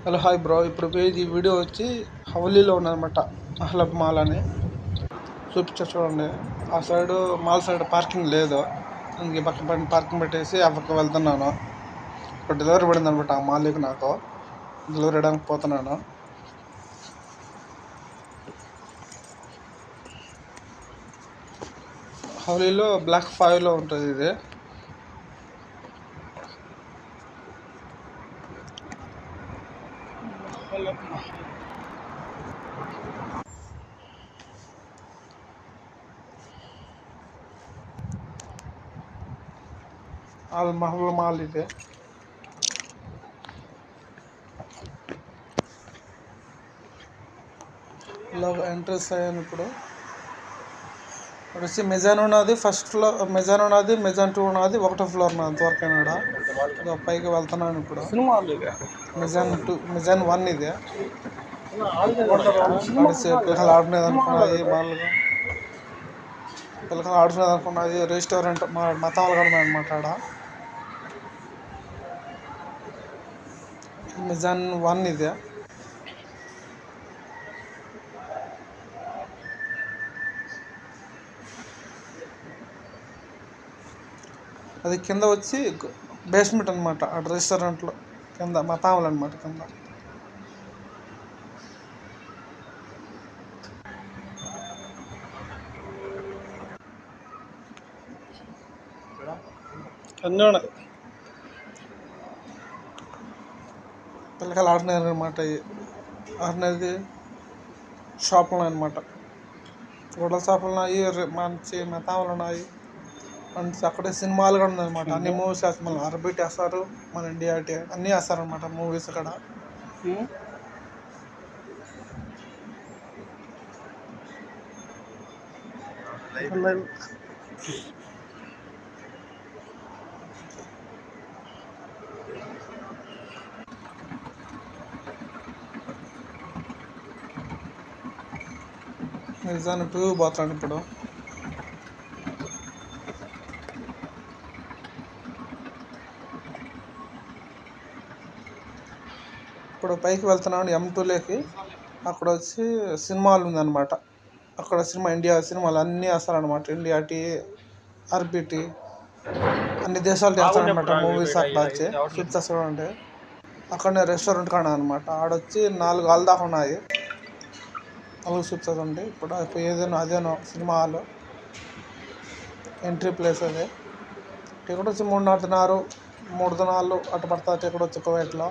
Hello hi bro. ఇప్పుడు ఈ video వచ్చి హవలీలో ఉన్నదన్నమాట. అహ్లబ్ మాల్ అని చూపించా చూడండి. ఆ సైడ్ మాల్ సైడ్ పార్కింగ్ లేదు, ఇంక పక్క పైన పార్కింగ్ పెట్టేసి ఆ పక్క వెళ్తున్నాను. ఇప్పుడు డెలివరీ పడింది అనమాట ఆ మాల్కి. నాకు డెలివరీ ఇవ్వడానికి పోతున్నాను. హవలీలో బ్లాక్ 5లో ఉంటుంది ఇది. అది మహల్ మాల్ ఇది. ఇలా ఎంట్రెన్స్ అయ్యాను. ఇప్పుడు వచ్చి మెజాన్ ఉన్నది, ఫస్ట్ ఫ్లోర్ మెజాన్ ఉన్నది, మెజాన్ 2 ఉన్నది, 1వ ఫ్లోర్ ఉన్నది. అంతవరకు పైకి వెళ్తున్నాను ఇప్పుడు. మెజాన్ 1 ఇది. పిల్లలు ఆడుకునేది అనుకున్నది, పిల్లలు ఆడుకునేది అనుకున్నది రెస్టారెంట్ మతాలు కూడా అనమాట. ఆడ మెజాన్ 1 ఇది. అది కింద వచ్చి బేస్మెంట్ అనమాట. ఆ రెస్టారెంట్లో కింద మతాములు అనమాట. కింద అన్నీ ఉన్నాయి. పిల్లకాయలు ఆడుకునేది అనమాట. ఆడుకునేది షాపులు అనమాట. గొడవ షాపులు ఉన్నాయి, మంచి మతాములు ఉన్నాయి. మంచి అక్కడే సినిమాలు కూడా ఉందన్నమాట. అన్ని మూవీస్ వేస్తారు. మన అరబిట్ వేస్తారు, మన ఇండియా అన్నీ వేస్తారనమాట మూవీస్ అక్కడ. మెజాన్ 2 పోతాను ఇప్పుడు. ఇప్పుడు పైకి వెళ్తున్నాను M2లోకి. అక్కడ వచ్చి సినిమా హాల్ ఉందన్నమాట. అక్కడ ఇండియా సినిమాలు అన్నీ వేస్తారనమాట. ఇండియా టీ, ఆర్బిటి అన్ని దేశాలు చేస్తారనమాట మూవీస్. అక్కడ వచ్చి చూపిస్తా చూడండి. అక్కడనే రెస్టారెంట్ కాడ అనమాట. ఆడొచ్చి 4 హాల్ దాకా ఉన్నాయి. 4 చూపిస్తుందండి. ఇప్పుడు అదేనో సినిమా హాల్ ఎంట్రీ ప్లేస్. అది టికెట్ వచ్చి 3.5 దినారు 3 దినాలు అటు పడుతుంది టికెట్ వచ్చి కువైట్లో.